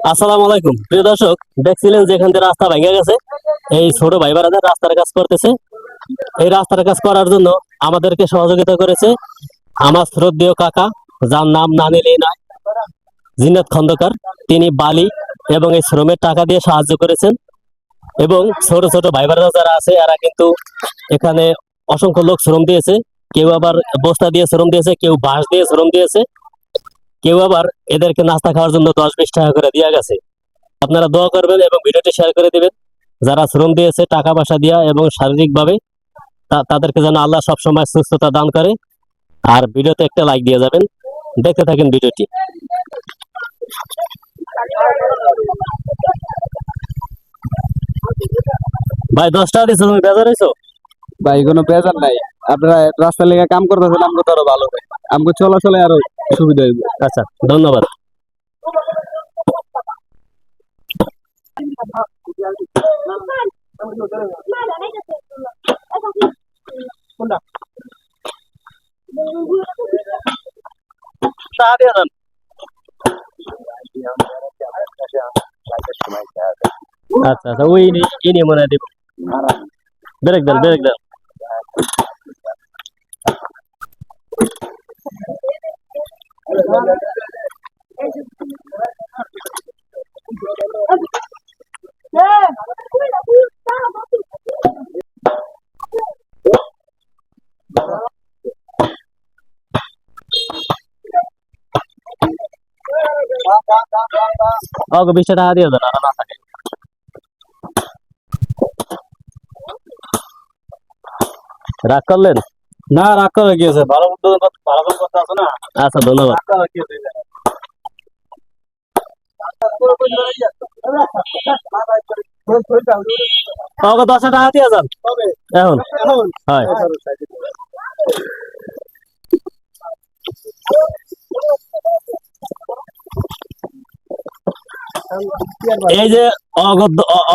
আসসালামু আলাইকুম প্রিয় দর্শক, দেখছিলেন যেখান থেকে রাস্তা ভেঙে গেছে, এই ছোট ভাই বোনেরা রাস্তার কাজ করতেছে। এই রাস্তার কাজ করার জন্য আমাদেরকে সহযোগিতা করেছে আমার শ্রদ্ধেয় কাকা, যার নাম না নিলেই নয়, জিনাত খন্দকার। তিনি বালি এবং এই শ্রমের টাকা দিয়ে সাহায্য করেছেন। এবং ছোট ছোট ভাই বোনেরা যারা আছে এরা কিন্তু এখানে অসংখ্য লোক শ্রম দিয়েছে। কেউ আবার বস্তা দিয়ে শ্রম দিয়েছে, কেউ বাঁশ দিয়ে শ্রম দিয়েছে, কেউ আবার এদেরকে নাস্তা খাওয়ার জন্য 10-20 টাকা করে দেওয়া গেছে। আপনারা দোয়া করবেন এবং ভিডিওটি শেয়ার করে দিবেন। যারা শ্রম দিয়েছে টাকা পয়সা দিয়া এবং শারীরিকভাবে, তাদেরকে যেন আল্লাহ সবসময় সুস্থতা দান করে। আর ভিডিওতে একটা লাইক দিয়ে যাবেন। দেখতে থাকেন ভিডিওটি। ভাই 10 টাকা দিয়েছো, তুমি বেজার হয়েছো? ভাই কোনো বেজার নাই। আপনারা রাস্তা লেগে কাম করতেছেন, আমাকে তো আরো ভালো হবে, আমাকে চলাচলে আরো সুবিধা হইবে। আচ্ছা, ধন্যবাদ। টাকা দিয়ে দেন। আচ্ছা আচ্ছা, ওই ইনি মনে হয় দিব। ব্রেক দেন, ব্রেক দেন। ওকে 20 টাকা দিয়ে দেন, আর না থাকে। রাগ করলেন? না, রাগ করা গিয়েছে, ভালো ভালো কাম করতে আছে না। আচ্ছা, ধন্যবাদ। রাগ করা গিয়েছে। ওকে 10 টাকা দিয়ে যান এখন। হয় এই যে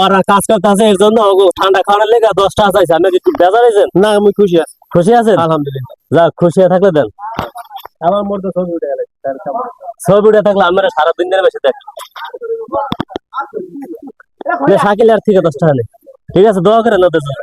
ওরা কাজ করতে আছে, এর জন্য ঠান্ডা খাওয়ানোর লেগে 10 টাকা চাইছে। আপনি কি একটু বেজার হয়েছেন? না, আমি খুশি আছি, খুশি আছেন? আলহামদুলিল্লাহ। যাক, খুশি হয়ে থাকলে দেন। আমার মধ্যে ছবি উঠে গেলে ছবি উঠে থাকলে আমরা সারা দিন ধরে বেশি দেখ। শাকিল আর থেকে 10 টাকা নেই। ঠিক আছে, দোয়া করেন ওদের জন্য।